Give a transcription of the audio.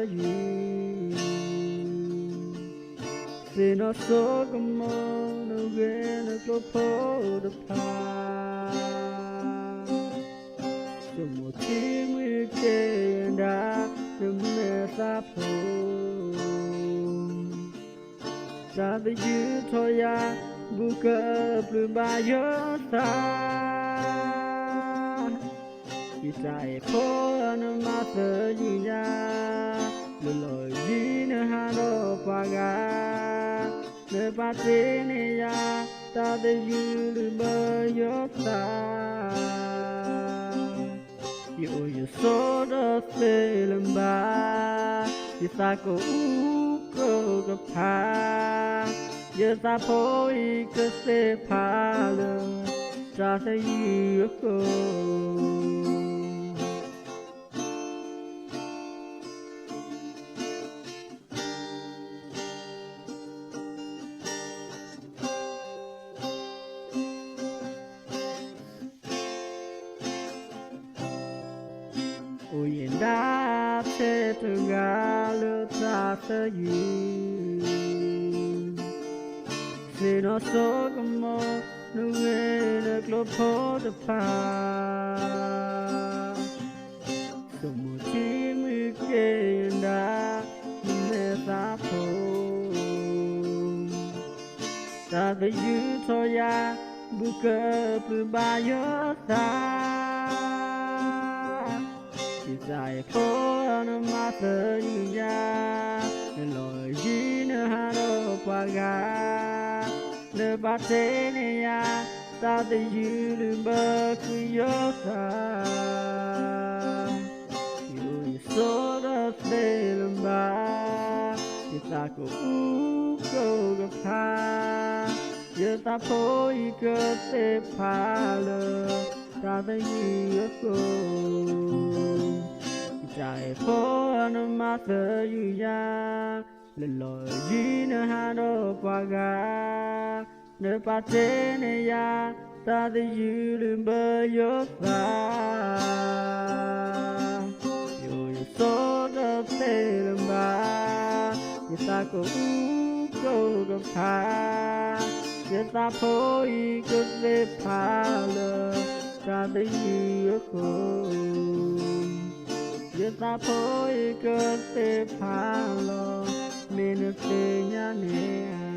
you. Say no so come on again a go for the past. So more team we can the mess up home. Sada you toya book up by your side. You say for an master ya. The Lord in a hand of Paga, the Patinia, that the Yuluba your side. You saw the sailing by, you cycle Uko the path, yes, I poik a say palo, just a you go. Ôi đã thế từ gà lỡ ra tới you. Sẽ nó số cầm mô nó nghe được lô phố được phá. Sống một chí mưu kê đã mê xa phố. Ta tới you thôi ya bù cơ bù ba yớ ta. Dài phố nó mà tớ như ya lời gì nữa hà đô qua gà nơi ba thế này ya ta tự dư lưu bơ cứ gió xa dù số đó sẽ làm ba thì ta có câu gặp ha giờ ta phố y cơ sẽ phá lờ ta tự dư cô Chạy phố nó mà thơ như ya lên lời gì nữa hà đô qua gà nơi ba thế này ya ta tự dư lưu bơ gió xa dù số đó sẽ làm ba thì ta có câu gặp ha giờ ta phố y cứ sẽ phá lờ ta tự dư cô Giờ ta phối cơ tế phá lo mình được nhà nè